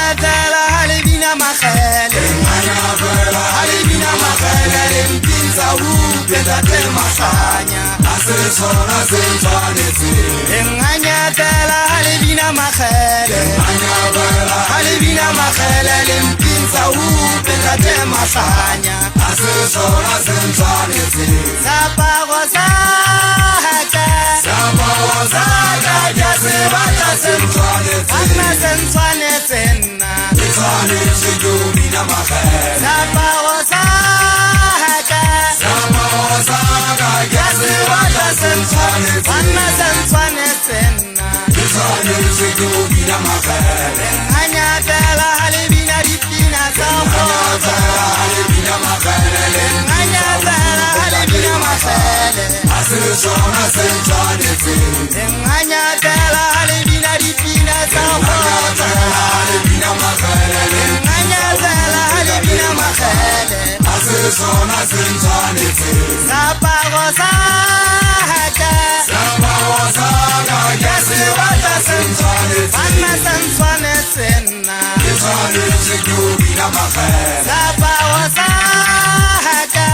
nganyatela halebina makhele halebina makhele lempinza upe Ntate Mahlanya asesona sentshwanetse nganyatela halebina makhele halebina makhele lempinza upe Ntate Mahlanya asesona sentshwanetse sapago saka ya se batla sentshwanetse anna sentshwanetse nna tshwanetse ke o bina makhele sapago saka ya se batla sentshwanetse anna sentshwanetse nna tshwanetse ke o bina makhele nganyatela halebina dipina tsa kgotsa halebina makhele nganyatela halebina makhele asesona sentshwanetse nganyatela halebina dipina tsa kgotsa halebina makhele nganyatela halebina makhele asesona sentshwanetse sapago saka ya se batla sentshwanetse anna sentshwanetse nna tshwanetse ke o bina makhele sapago saka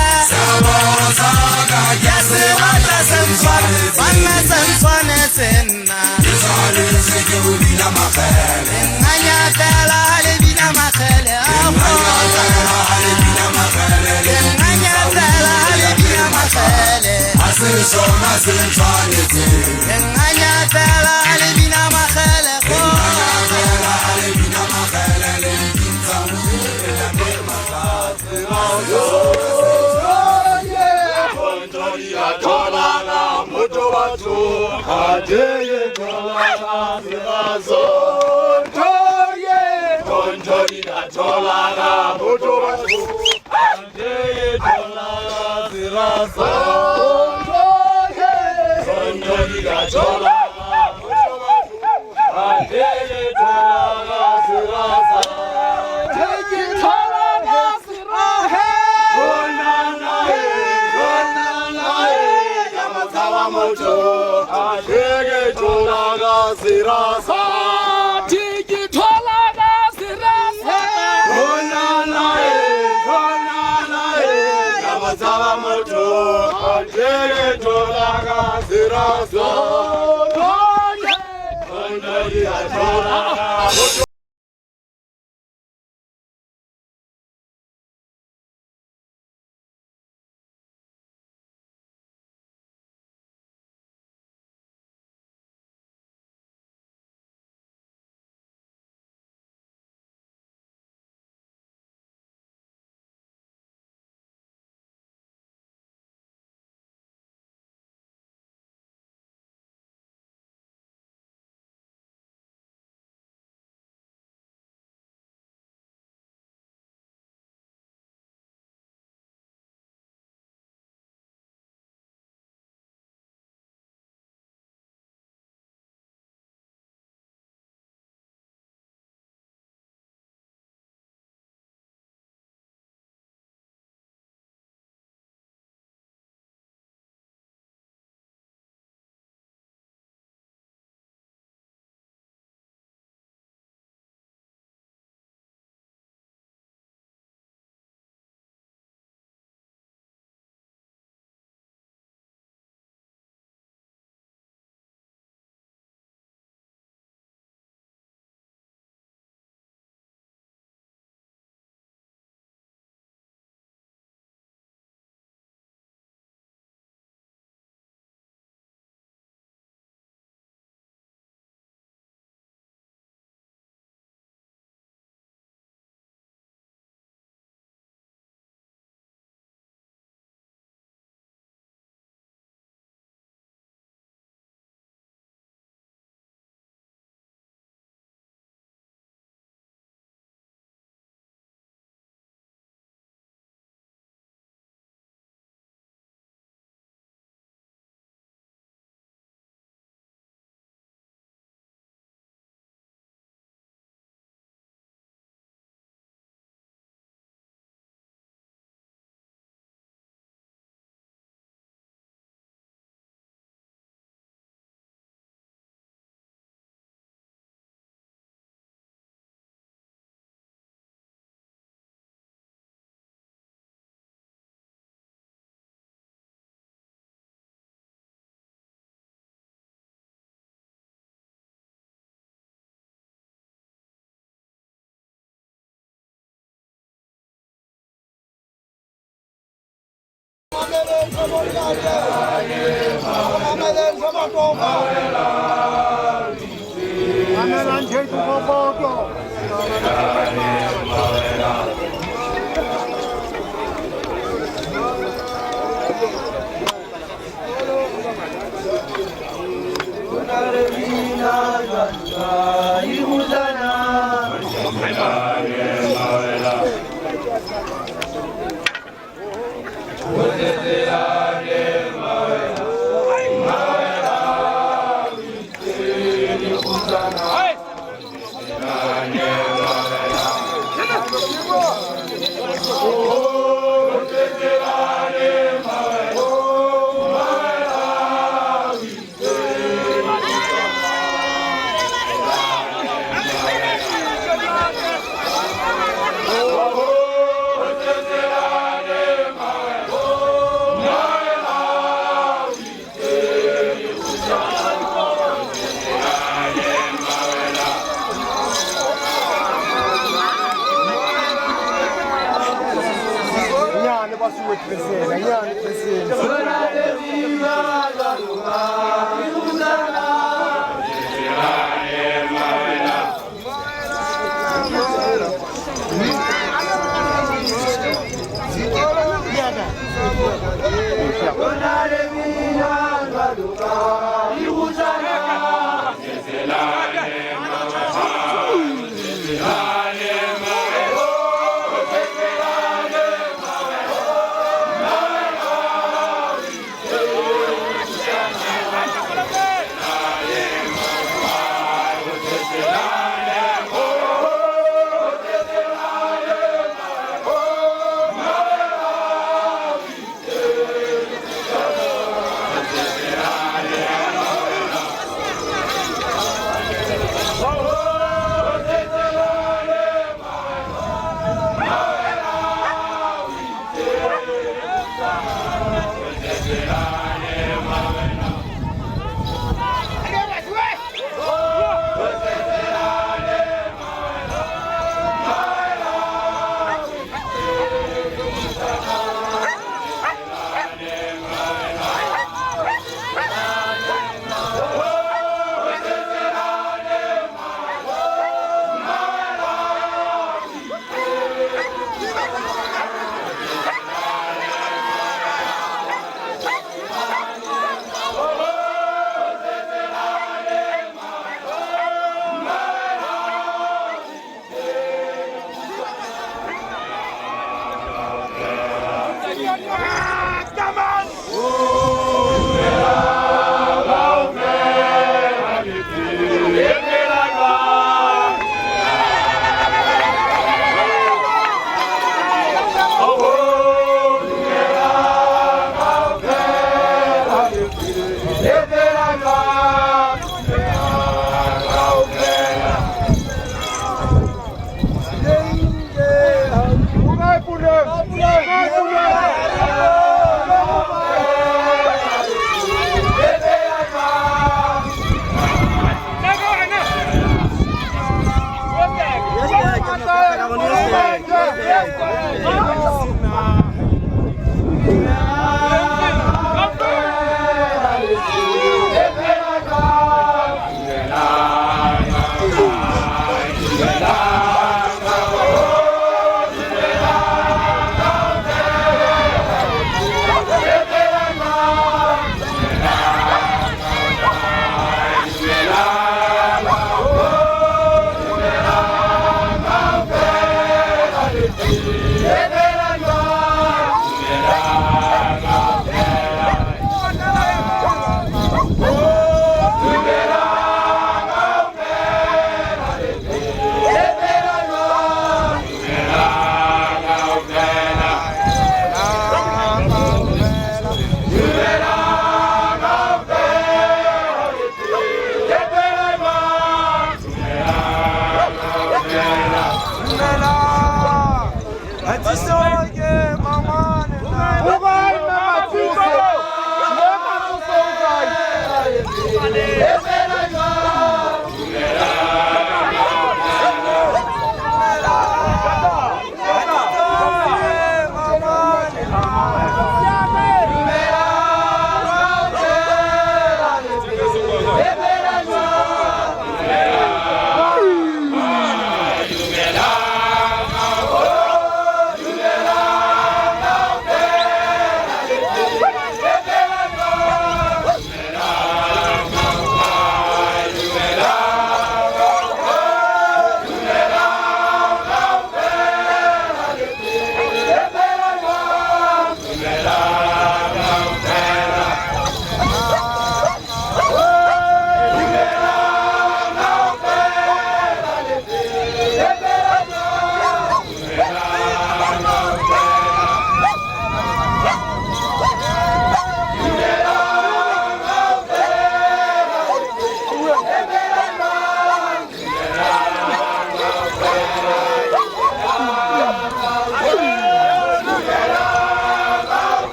ya se batla sentshwanetse anna sentshwanetse nna tshwanetse ke o bina makhele nganyatela halebina makhele halebina makhele nganyatela halebina makhele asesona sentshwanetse nganyatela halebina makhele halebina makhele lempinza upe Ntate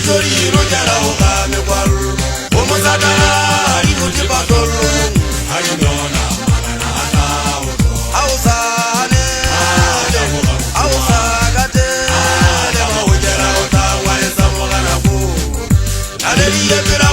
Torino jala ukame kwalu Omozada ibuti batolu Ayinona magana atawo Ausane Ausagate Lema ujera utawale samogana ku Nadeli yebira